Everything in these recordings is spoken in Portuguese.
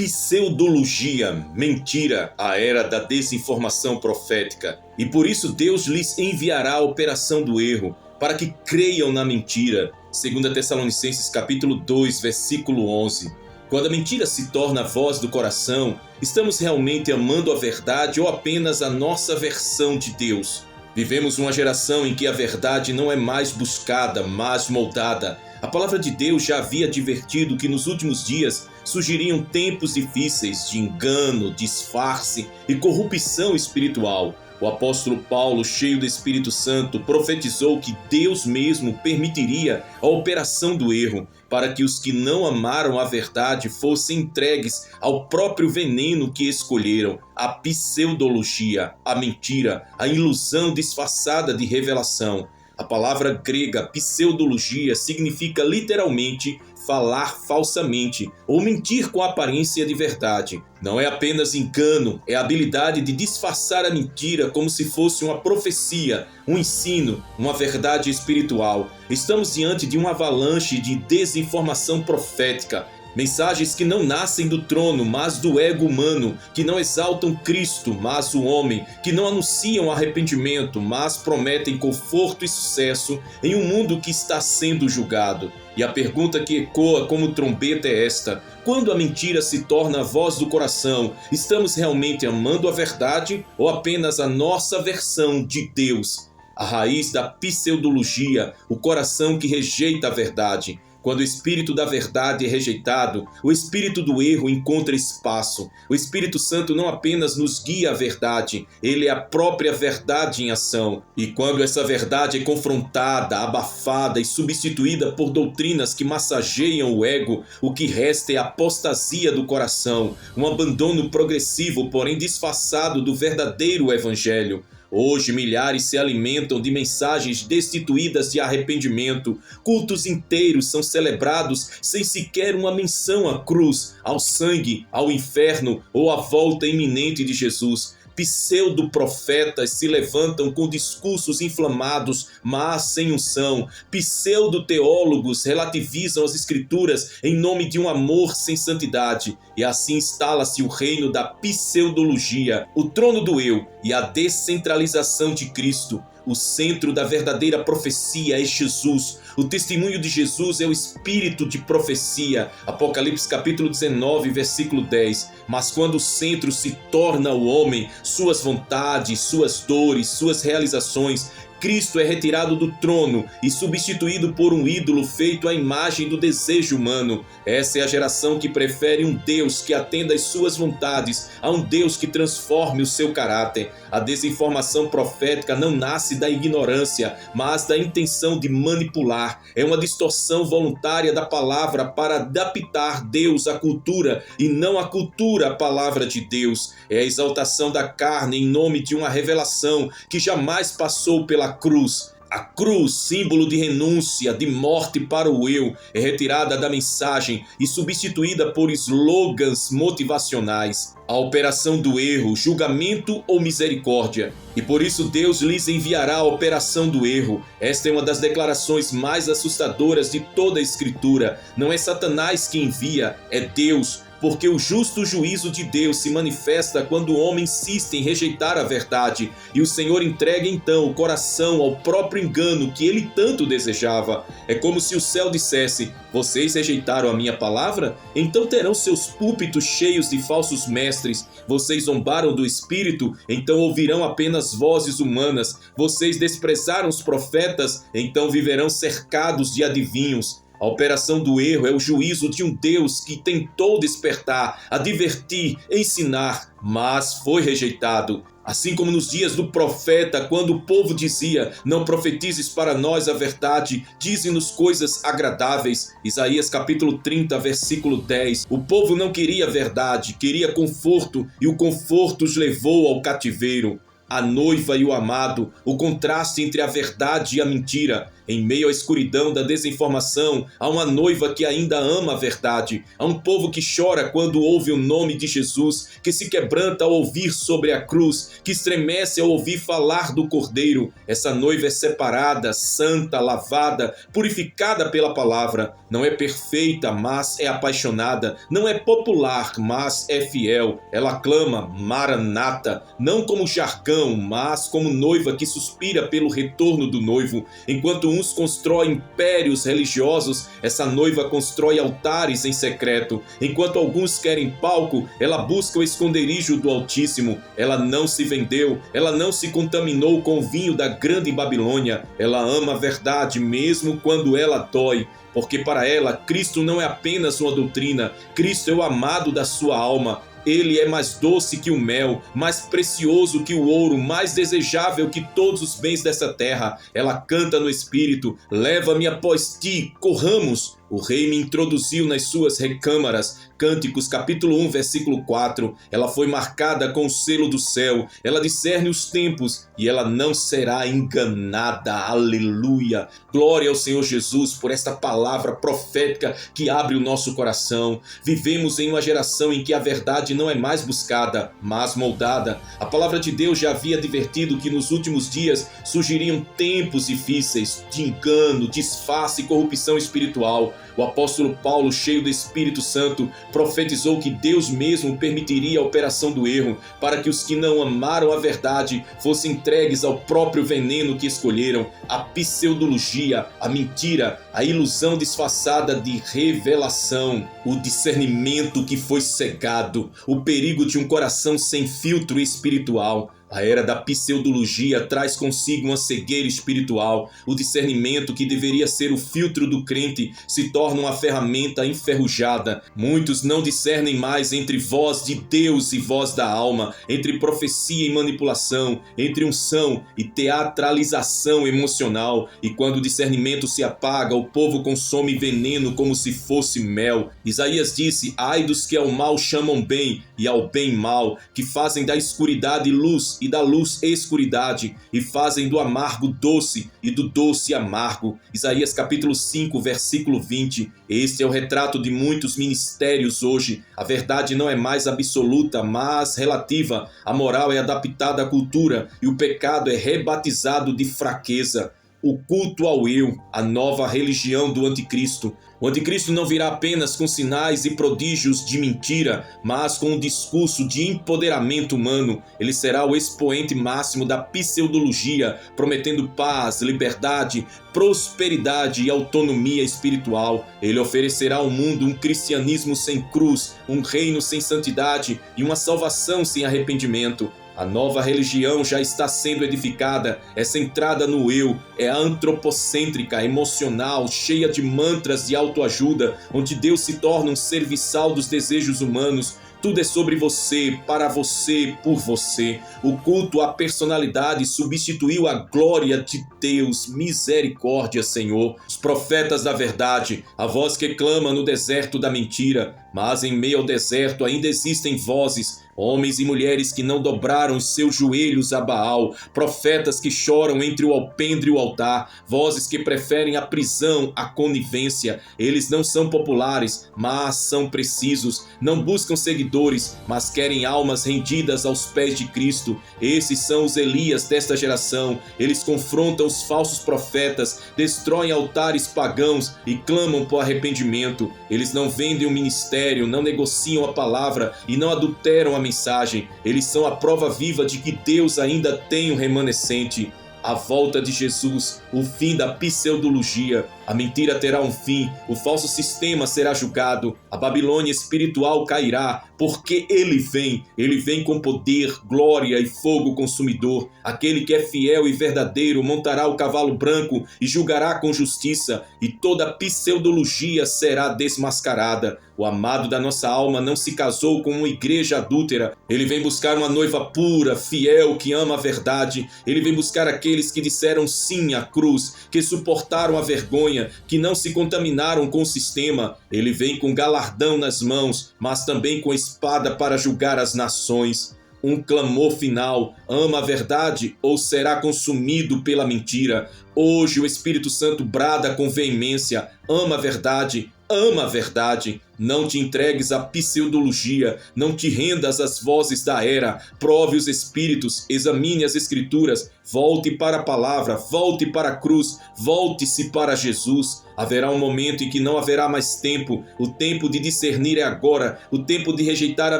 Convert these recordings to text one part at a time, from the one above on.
pseudologia, mentira, a era da desinformação profética. E por isso Deus lhes enviará a operação do erro, para que creiam na mentira. 2 Tessalonicenses capítulo 2, versículo 11. Quando a mentira se torna a voz do coração, estamos realmente amando a verdade ou apenas a nossa versão de Deus? Vivemos uma geração em que a verdade não é mais buscada, mas moldada. A palavra de Deus já havia advertido que nos últimos dias surgiriam tempos difíceis de engano, disfarce e corrupção espiritual. O apóstolo Paulo, cheio do Espírito Santo, profetizou que Deus mesmo permitiria a operação do erro, para que os que não amaram a verdade fossem entregues ao próprio veneno que escolheram, a pseudologia, a mentira, a ilusão disfarçada de revelação. A palavra grega pseudologia significa literalmente falar falsamente ou mentir com aparência de verdade. Não é apenas engano, é a habilidade de disfarçar a mentira como se fosse uma profecia, um ensino, uma verdade espiritual. Estamos diante de uma avalanche de desinformação profética. Mensagens que não nascem do trono, mas do ego humano, que não exaltam Cristo, mas o homem, que não anunciam arrependimento, mas prometem conforto e sucesso em um mundo que está sendo julgado. E a pergunta que ecoa como trombeta é esta: quando a mentira se torna a voz do coração, estamos realmente amando a verdade ou apenas a nossa versão de Deus? A raiz da pseudologia, o coração que rejeita a verdade. Quando o espírito da verdade é rejeitado, o espírito do erro encontra espaço. O Espírito Santo não apenas nos guia à verdade, ele é a própria verdade em ação. E quando essa verdade é confrontada, abafada e substituída por doutrinas que massageiam o ego, o que resta é a apostasia do coração, um abandono progressivo, porém disfarçado do verdadeiro evangelho. Hoje, milhares se alimentam de mensagens destituídas de arrependimento. Cultos inteiros são celebrados sem sequer uma menção à cruz, ao sangue, ao inferno ou à volta iminente de Jesus. Pseudo-profetas se levantam com discursos inflamados, mas sem unção. Pseudo-teólogos relativizam as escrituras em nome de um amor sem santidade. E assim instala-se o reino da pseudologia, o trono do eu e a descentralização de Cristo. O centro da verdadeira profecia é Jesus. O testemunho de Jesus é o espírito de profecia. Apocalipse capítulo 19, versículo 10. Mas quando o centro se torna o homem, suas vontades, suas dores, suas realizações, Cristo é retirado do trono e substituído por um ídolo feito à imagem do desejo humano. Essa é a geração que prefere um Deus que atenda às suas vontades a um Deus que transforme o seu caráter. A desinformação profética não nasce da ignorância, mas da intenção de manipular. É uma distorção voluntária da palavra para adaptar Deus à cultura e não a cultura à palavra de Deus. É a exaltação da carne em nome de uma revelação que jamais passou pela cruz. A cruz, símbolo de renúncia, de morte para o eu, é retirada da mensagem e substituída por slogans motivacionais. A operação do erro, julgamento ou misericórdia. E por isso Deus lhes enviará a operação do erro. Esta é uma das declarações mais assustadoras de toda a Escritura. Não é Satanás que envia, é Deus. Porque o justo juízo de Deus se manifesta quando o homem insiste em rejeitar a verdade, e o Senhor entrega então o coração ao próprio engano que ele tanto desejava. É como se o céu dissesse: vocês rejeitaram a minha palavra? Então terão seus púlpitos cheios de falsos mestres. Vocês zombaram do Espírito? Então ouvirão apenas vozes humanas. Vocês desprezaram os profetas? Então viverão cercados de adivinhos. A operação do erro é o juízo de um Deus que tentou despertar, advertir, ensinar, mas foi rejeitado. Assim como nos dias do profeta, quando o povo dizia: não profetizes para nós a verdade, dize-nos coisas agradáveis. Isaías capítulo 30, versículo 10. O povo não queria verdade, queria conforto, e o conforto os levou ao cativeiro. A noiva e o amado, o contraste entre a verdade e a mentira. Em meio à escuridão da desinformação, há uma noiva que ainda ama a verdade. Há um povo que chora quando ouve o nome de Jesus, que se quebranta ao ouvir sobre a cruz, que estremece ao ouvir falar do Cordeiro. Essa noiva é separada, santa, lavada, purificada pela palavra. Não é perfeita, mas é apaixonada. Não é popular, mas é fiel. Ela clama Maranata, não como jargão, mas como noiva que suspira pelo retorno do noivo. Enquanto uns constroem impérios religiosos, essa noiva constrói altares em secreto. Enquanto alguns querem palco, ela busca o esconderijo do Altíssimo. Ela não se vendeu, ela não se contaminou com o vinho da grande Babilônia. Ela ama a verdade mesmo quando ela dói. Porque para ela, Cristo não é apenas uma doutrina, Cristo é o amado da sua alma. Ele é mais doce que o mel, mais precioso que o ouro, mais desejável que todos os bens dessa terra. Ela canta no espírito: leva-me após ti, corramos. O rei me introduziu nas suas recâmaras. Cânticos, capítulo 1, versículo 4. Ela foi marcada com o selo do céu. Ela discerne os tempos e ela não será enganada. Aleluia! Glória ao Senhor Jesus por esta palavra profética que abre o nosso coração. Vivemos em uma geração em que a verdade não é mais buscada, mas moldada. A palavra de Deus já havia advertido que nos últimos dias surgiriam tempos difíceis de engano, disfarce e corrupção espiritual. O apóstolo Paulo, cheio do Espírito Santo, profetizou que Deus mesmo permitiria a operação do erro para que os que não amaram a verdade fossem entregues ao próprio veneno que escolheram, a pseudologia, a mentira, a ilusão disfarçada de revelação, o discernimento que foi cegado, o perigo de um coração sem filtro espiritual. A era da pseudologia traz consigo uma cegueira espiritual. O discernimento, que deveria ser o filtro do crente, se torna uma ferramenta enferrujada. Muitos não discernem mais entre voz de Deus e voz da alma, entre profecia e manipulação, entre unção e teatralização emocional. E quando o discernimento se apaga, o povo consome veneno como se fosse mel. Isaías disse: ai dos que ao mal chamam bem e ao bem mal, que fazem da escuridade luz e da luz escuridade, e fazem do amargo doce e do doce amargo. Isaías capítulo 5, versículo 20. Este é o retrato de muitos ministérios hoje. A verdade não é mais absoluta, mas relativa. A moral é adaptada à cultura e o pecado é rebatizado de fraqueza. O culto ao eu, a nova religião do anticristo. O anticristo não virá apenas com sinais e prodígios de mentira, mas com um discurso de empoderamento humano. Ele será o expoente máximo da pseudologia, prometendo paz, liberdade, prosperidade e autonomia espiritual. Ele oferecerá ao mundo um cristianismo sem cruz, um reino sem santidade e uma salvação sem arrependimento. A nova religião já está sendo edificada, é centrada no eu, é antropocêntrica, emocional, cheia de mantras de autoajuda, onde Deus se torna um serviçal dos desejos humanos. Tudo é sobre você, para você, por você. O culto à personalidade substituiu a glória de Deus. Misericórdia, Senhor. Os profetas da verdade, a voz que clama no deserto da mentira. Mas em meio ao deserto ainda existem vozes, homens e mulheres que não dobraram os seus joelhos a Baal, profetas que choram entre o alpendre e o altar, vozes que preferem a prisão à conivência. Eles não são populares, mas são precisos. Não buscam seguidores, mas querem almas rendidas aos pés de Cristo. Esses são os Elias desta geração. Eles confrontam os falsos profetas, destroem altares pagãos e clamam por arrependimento. Eles não vendem o ministério, não negociam a palavra e não adulteram a mensagem. Eles são a prova viva de que Deus ainda tem um remanescente. A volta de Jesus, o fim da pseudologia. A mentira terá um fim, o falso sistema será julgado, a Babilônia espiritual cairá, porque ele vem com poder, glória e fogo consumidor. Aquele que é fiel e verdadeiro montará o cavalo branco e julgará com justiça, e toda pseudologia será desmascarada. O amado da nossa alma não se casou com uma igreja adúltera. Ele vem buscar uma noiva pura, fiel, que ama a verdade. Ele vem buscar aqueles que disseram sim à cruz, que suportaram a vergonha, que não se contaminaram com o sistema. Ele vem com galardão nas mãos, mas também com espada para julgar as nações. um clamor final: ama a verdade ou será consumido pela mentira? Hoje o Espírito Santo brada com veemência: ama a verdade, ama a verdade. Não te entregues à pseudologia, não te rendas às vozes da era. Prove os espíritos, examine as escrituras, volte para a palavra, volte para a cruz, volte-se para Jesus. Haverá um momento em que não haverá mais tempo. O tempo de discernir é agora, o tempo de rejeitar a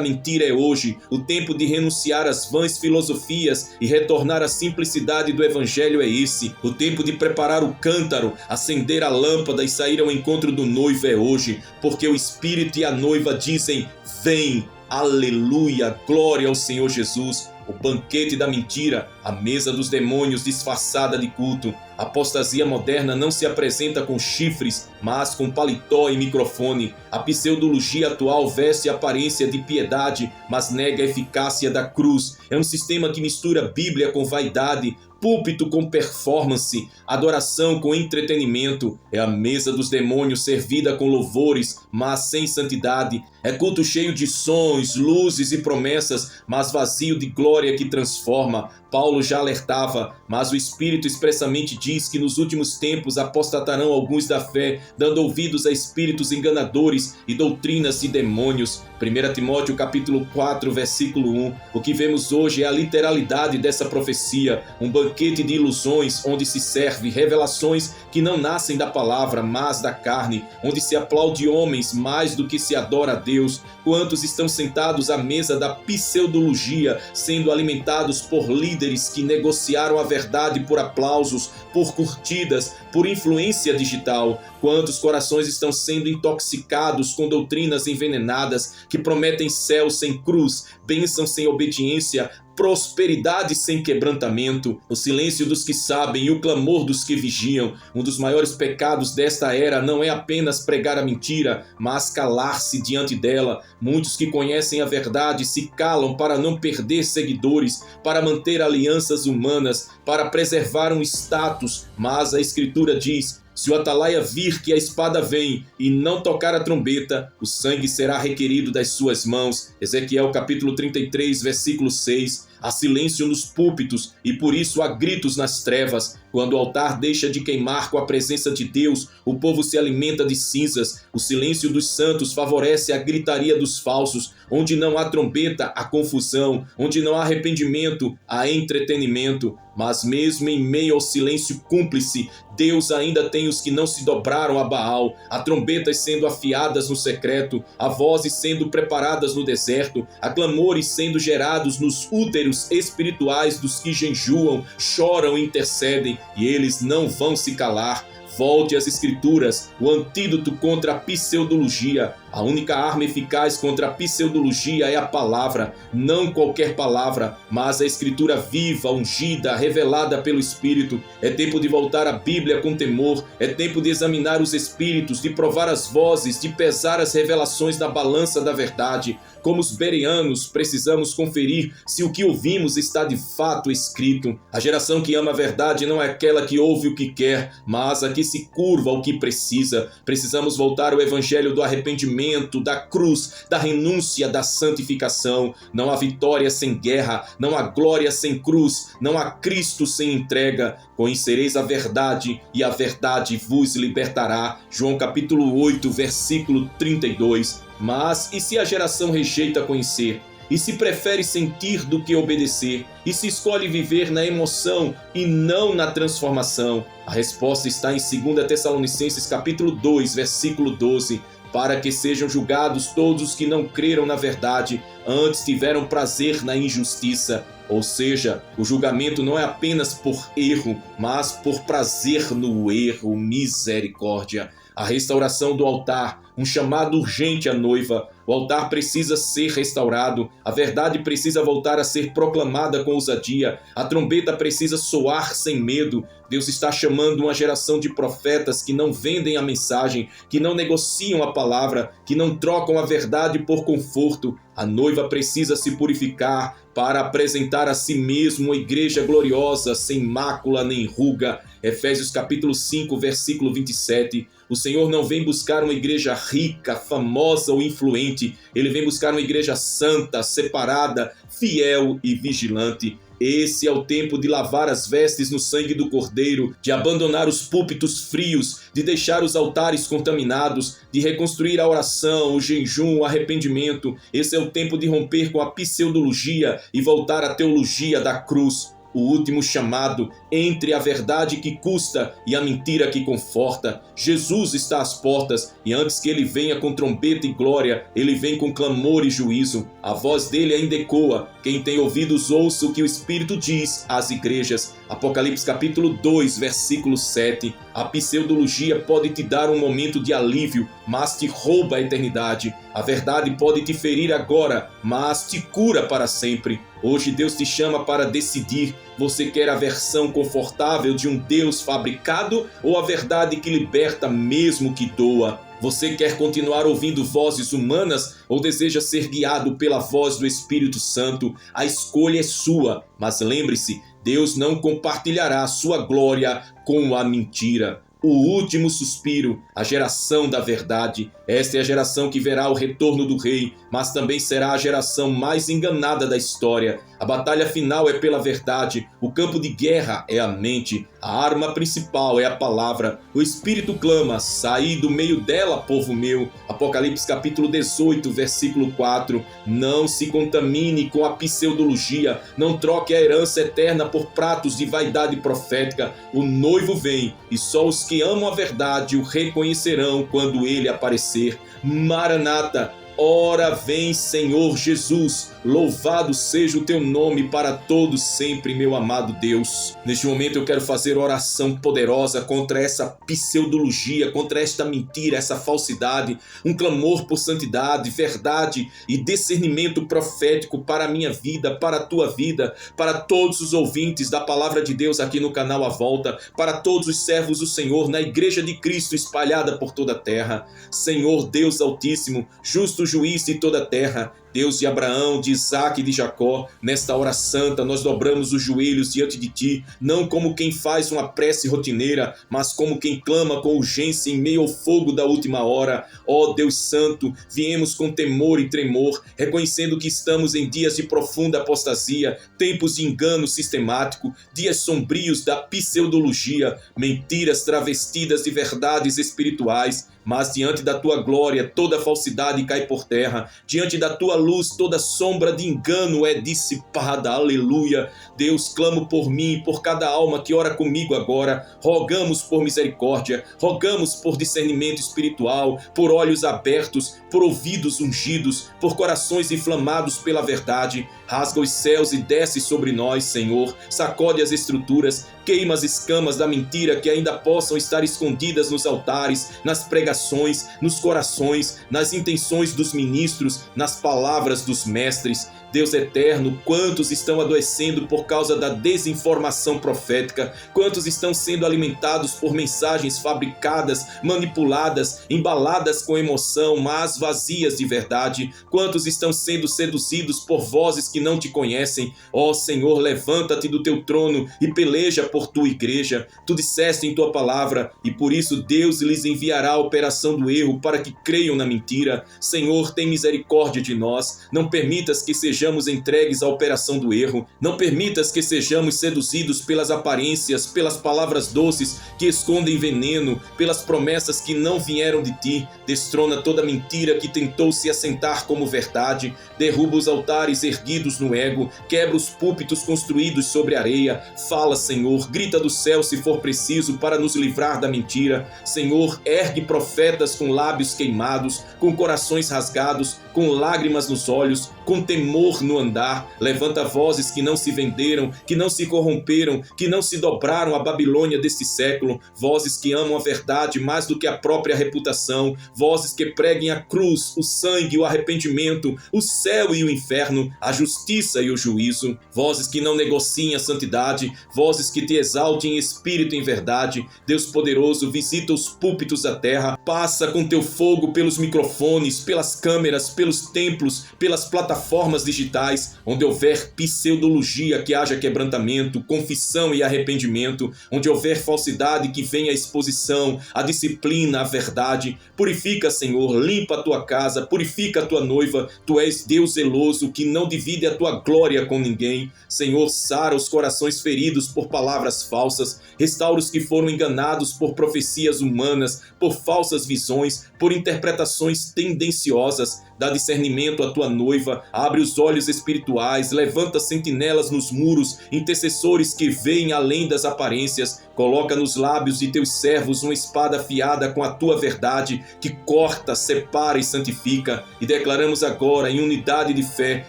mentira é hoje, o tempo de renunciar às vãs filosofias e retornar à simplicidade do evangelho é esse. O tempo de preparar o cântaro, acender a lâmpada e sair ao encontro do noivo é hoje, porque o Espírito e a noiva dizem: vem, aleluia, glória ao Senhor Jesus. O banquete da mentira, a mesa dos demônios disfarçada de culto. A apostasia moderna não se apresenta com chifres, mas com paletó e microfone. A pseudologia atual veste a aparência de piedade, mas nega a eficácia da cruz. É um sistema que mistura Bíblia com vaidade, púlpito com performance, adoração com entretenimento. É a mesa dos demônios servida com louvores, mas sem santidade. É culto cheio de sons, luzes e promessas, mas vazio de glória que transforma. Paulo já alertava, mas o Espírito expressamente diz que nos últimos tempos apostatarão alguns da fé, dando ouvidos a espíritos enganadores e doutrinas de demônios. 1 Timóteo capítulo 4, versículo 1. O que vemos hoje é a literalidade dessa profecia, um banquete de ilusões onde se serve revelações que não nascem da palavra, mas da carne, onde se aplaude homens mais do que se adora a Deus. Quantos estão sentados à mesa da pseudologia, sendo alimentados por líderes que negociaram a verdade por aplausos, por curtidas, por influência digital? Quantos corações estão sendo intoxicados com doutrinas envenenadas que prometem céu sem cruz, bênção sem obediência, prosperidade sem quebrantamento? O silêncio dos que sabem e o clamor dos que vigiam. Um dos maiores pecados desta era não é apenas pregar a mentira, mas calar-se diante dela. Muitos que conhecem a verdade se calam para não perder seguidores, para manter alianças humanas, para preservar um status, mas a Escritura diz: se o atalaia vir que a espada vem e não tocar a trombeta, o sangue será requerido das suas mãos. Ezequiel capítulo 33, versículo 6. Há silêncio nos púlpitos e por isso há gritos nas trevas. Quando o altar deixa de queimar com a presença de Deus, o povo se alimenta de cinzas. O silêncio dos santos favorece a gritaria dos falsos. Onde não há trombeta, há confusão. Onde não há arrependimento, há entretenimento. Mas mesmo em meio ao silêncio cúmplice, Deus ainda tem os que não se dobraram a Baal. Há trombetas sendo afiadas no secreto, há vozes sendo preparadas no deserto, há clamores sendo gerados nos úteros espirituais dos que jejuam, choram e intercedem, e eles não vão se calar. Volte às Escrituras, o antídoto contra a pseudologia. A única arma eficaz contra a pseudologia é a palavra, não qualquer palavra, mas a Escritura viva, ungida, revelada pelo Espírito. É tempo de voltar à Bíblia com temor, é tempo de examinar os Espíritos, de provar as vozes, de pesar as revelações na balança da verdade. Como os bereanos, precisamos conferir se o que ouvimos está de fato escrito. A geração que ama a verdade não é aquela que ouve o que quer, mas a que se curva ao que precisa. Precisamos voltar ao evangelho do arrependimento, da cruz, da renúncia, da santificação. Não há vitória sem guerra, não há glória sem cruz, não há Cristo sem entrega. Conhecereis a verdade e a verdade vos libertará. João capítulo 8, versículo 32. Mas e se a geração rejeita conhecer? E se prefere sentir do que obedecer? E se escolhe viver na emoção e não na transformação? A resposta está em 2 Tessalonicenses capítulo 2, versículo 12. Para que sejam julgados todos os que não creram na verdade, antes tiveram prazer na injustiça. Ou seja, o julgamento não é apenas por erro, mas por prazer no erro. Misericórdia. A restauração do altar, um chamado urgente à noiva. O altar precisa ser restaurado, a verdade precisa voltar a ser proclamada com ousadia, a trombeta precisa soar sem medo. Deus está chamando uma geração de profetas que não vendem a mensagem, que não negociam a palavra, que não trocam a verdade por conforto. A noiva precisa se purificar para apresentar a si mesma uma igreja gloriosa, sem mácula nem ruga. Efésios capítulo 5, versículo 27. O Senhor não vem buscar uma igreja rica, famosa ou influente. Ele vem buscar uma igreja santa, separada, fiel e vigilante. Esse é o tempo de lavar as vestes no sangue do Cordeiro, de abandonar os púlpitos frios, de deixar os altares contaminados, de reconstruir a oração, o jejum, o arrependimento. Esse é o tempo de romper com a pseudologia e voltar à teologia da cruz. O último chamado entre a verdade que custa e a mentira que conforta. Jesus está às portas e antes que ele venha com trombeta e glória, ele vem com clamor e juízo. A voz dele ainda ecoa. Quem tem ouvidos ouça o que o Espírito diz às igrejas. Apocalipse capítulo 2, versículo 7. A pseudologia pode te dar um momento de alívio, mas te rouba a eternidade. A verdade pode te ferir agora, mas te cura para sempre. Hoje Deus te chama para decidir. Você quer a versão confortável de um Deus fabricado ou a verdade que liberta mesmo que doa? Você quer continuar ouvindo vozes humanas ou deseja ser guiado pela voz do Espírito Santo? A escolha é sua, mas lembre-se, Deus não compartilhará sua glória com a mentira. O último suspiro, a geração da verdade. Esta é a geração que verá o retorno do rei, mas também será a geração mais enganada da história. A batalha final é pela verdade, o campo de guerra é a mente, a arma principal é a palavra. O Espírito clama, saí do meio dela, povo meu. Apocalipse capítulo 18, versículo 4. Não se contamine com a pseudologia, não troque a herança eterna por pratos de vaidade profética. O noivo vem e só os que amam a verdade o reconhecerão quando ele aparecer. Maranata, ora vem, Senhor Jesus. Louvado seja o teu nome para todos sempre, meu amado Deus. Neste momento eu quero fazer oração poderosa contra essa pseudologia, contra esta mentira, essa falsidade, um clamor por santidade, verdade e discernimento profético para a minha vida, para a tua vida, para todos os ouvintes da palavra de Deus aqui no canal À Volta, para todos os servos do Senhor na Igreja de Cristo espalhada por toda a terra. Senhor Deus Altíssimo, justo juiz de toda a terra, Deus de Abraão, de Isaac e de Jacó, nesta hora santa nós dobramos os joelhos diante de ti, não como quem faz uma prece rotineira, mas como quem clama com urgência em meio ao fogo da última hora. Ó Deus Santo, viemos com temor e tremor, reconhecendo que estamos em dias de profunda apostasia, tempos de engano sistemático, dias sombrios da pseudologia, mentiras travestidas de verdades espirituais. Mas diante da tua glória toda falsidade cai por terra, diante da tua luz toda sombra de engano é dissipada. Aleluia. Deus, clamo por mim e por cada alma que ora comigo agora. Rogamos por misericórdia, rogamos por discernimento espiritual, por olhos abertos, por ouvidos ungidos, por corações inflamados pela verdade. Rasga os céus e desce sobre nós, Senhor. Sacode as estruturas, queima as escamas da mentira que ainda possam estar escondidas nos altares, nas pregações, nos corações, nas intenções dos ministros, nas palavras dos mestres. Deus eterno, quantos estão adoecendo por causa da desinformação profética? Quantos estão sendo alimentados por mensagens fabricadas, manipuladas, embaladas com emoção, mas vazias de verdade? Quantos estão sendo seduzidos por vozes que não te conhecem? Ó Senhor, levanta-te do teu trono e peleja por tua igreja. Tu disseste em tua palavra, e por isso Deus lhes enviará a operação do erro para que creiam na mentira. Senhor, tem misericórdia de nós. Não permitas que sejamos entregues à operação do erro. Não permitas que sejamos seduzidos pelas aparências, pelas palavras doces que escondem veneno, pelas promessas que não vieram de ti. Destrona toda mentira que tentou se assentar como verdade. Derruba os altares erguidos no ego. Quebra os púlpitos construídos sobre areia. Fala, Senhor, grita do céu se for preciso para nos livrar da mentira. Senhor, ergue profetas com lábios queimados, com corações rasgados, com lágrimas nos olhos, com temor no andar. Levanta vozes que não se venderam, que não se corromperam, que não se dobraram à Babilônia deste século, vozes que amam a verdade mais do que a própria reputação, vozes que preguem a cruz, o sangue, o arrependimento, o céu e o inferno, a justiça e o juízo, vozes que não negociem a santidade, vozes que te exaltem em espírito e em verdade. Deus poderoso, visita os púlpitos da terra, passa com teu fogo pelos microfones, pelas câmeras, pelos templos, pelas plataformas digitais, onde houver pseudologia, que haja quebrantamento, confissão e arrependimento, onde houver falsidade, que venha a exposição, a disciplina, a verdade. Purifica, Senhor, limpa a tua casa, purifica a tua noiva. Tu és Deus zeloso, que não divide a tua glória com ninguém. Senhor, sara os corações feridos por palavras falsas, restaura os que foram enganados por profecias humanas, por falsas visões, por interpretações tendenciosas. Dá discernimento à tua noiva, abre os olhos espirituais, levanta sentinelas nos muros, intercessores que veem além das aparências. Coloca nos lábios de teus servos uma espada afiada com a tua verdade, que corta, separa e santifica. E declaramos agora, em unidade de fé,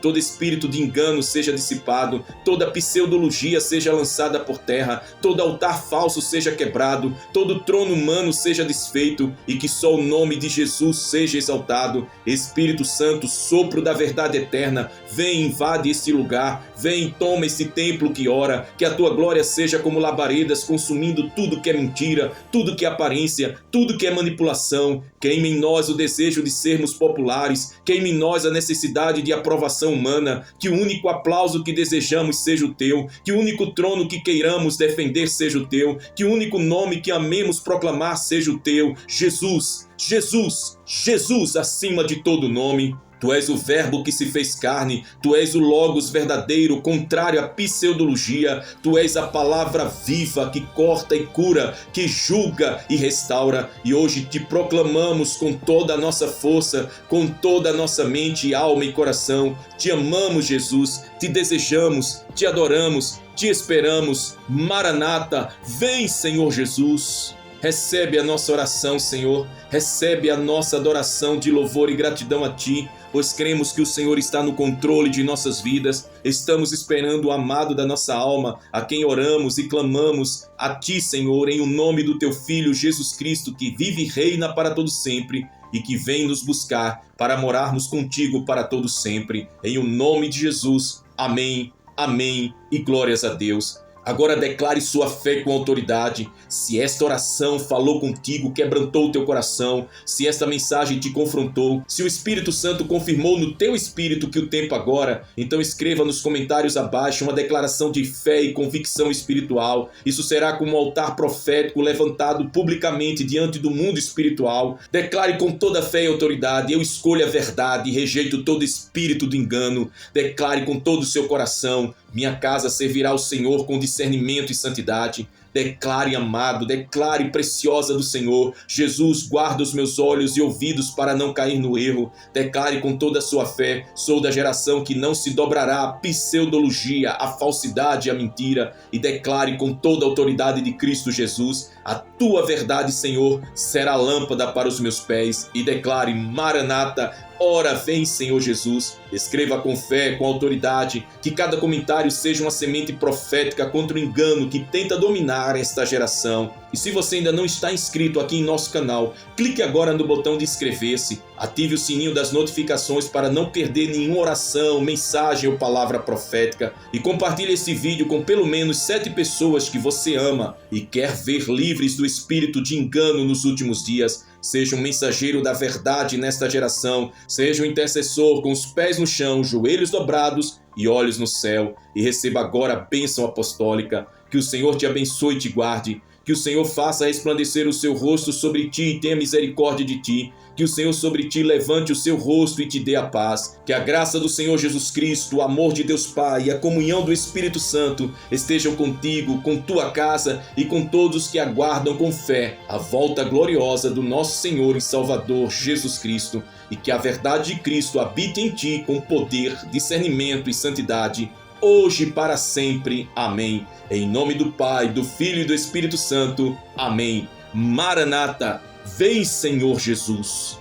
todo espírito de engano seja dissipado, toda pseudologia seja lançada por terra, todo altar falso seja quebrado, todo trono humano seja desfeito, e que só o nome de Jesus seja exaltado. Espírito Santo, sopro da verdade eterna, vem, invade este lugar, vem, toma este templo que ora, que a tua glória seja como labaredas consumindo tudo que é mentira, tudo que é aparência, tudo que é manipulação. Queima em nós o desejo de sermos populares, queima em nós a necessidade de aprovação humana, que o único aplauso que desejamos seja o teu, que o único trono que queiramos defender seja o teu, que o único nome que amemos proclamar seja o teu, Jesus, Jesus, Jesus acima de todo nome. Tu és o verbo que se fez carne, tu és o Logos verdadeiro, contrário à pseudologia, tu és a palavra viva que corta e cura, que julga e restaura. E hoje te proclamamos com toda a nossa força, com toda a nossa mente, alma e coração. Te amamos, Jesus, te desejamos, te adoramos, te esperamos. Maranata, vem, Senhor Jesus. Recebe a nossa oração, Senhor, recebe a nossa adoração de louvor e gratidão a Ti, pois cremos que o Senhor está no controle de nossas vidas. Estamos esperando o amado da nossa alma, a quem oramos e clamamos a Ti, Senhor, em o nome do Teu Filho Jesus Cristo, que vive e reina para todo sempre e que vem nos buscar para morarmos contigo para todo sempre. Em o nome de Jesus, amém, amém e glórias a Deus. Agora declare sua fé com autoridade. Se esta oração falou contigo, quebrantou o teu coração, se esta mensagem te confrontou, se o Espírito Santo confirmou no teu espírito que o tempo agora, então escreva nos comentários abaixo uma declaração de fé e convicção espiritual. Isso será como um altar profético levantado publicamente diante do mundo espiritual. Declare com toda fé e autoridade: eu escolho a verdade e rejeito todo espírito de engano. Declare com todo o seu coração: minha casa servirá ao Senhor com discernimento e santidade. Declare, amado, declare, preciosa do Senhor: Jesus, guarda os meus olhos e ouvidos para não cair no erro. Declare com toda a sua fé: sou da geração que não se dobrará à pseudologia, à falsidade e à mentira. E declare com toda a autoridade de Cristo Jesus: a tua verdade, Senhor, será lâmpada para os meus pés. E declare: Maranata, ora vem, Senhor Jesus. Escreva com fé, com autoridade, que cada comentário seja uma semente profética contra o engano que tenta dominar esta geração. E se você ainda não está inscrito aqui em nosso canal, clique agora no botão de inscrever-se, ative o sininho das notificações para não perder nenhuma oração, mensagem ou palavra profética, e compartilhe esse vídeo com pelo menos 7 pessoas que você ama e quer ver livres do espírito de engano nos últimos dias. Seja um mensageiro da verdade nesta geração, seja um intercessor com os pés no chão, joelhos dobrados e olhos no céu, e receba agora a bênção apostólica. Que o Senhor te abençoe e te guarde, que o Senhor faça resplandecer o seu rosto sobre ti e tenha misericórdia de ti, que o Senhor sobre ti levante o seu rosto e te dê a paz, que a graça do Senhor Jesus Cristo, o amor de Deus Pai e a comunhão do Espírito Santo estejam contigo, com tua casa e com todos que aguardam com fé a volta gloriosa do nosso Senhor e Salvador Jesus Cristo, e que a verdade de Cristo habite em ti com poder, discernimento e santidade, hoje e para sempre. Amém. Em nome do Pai, do Filho e do Espírito Santo. Amém. Maranata, vem, Senhor Jesus.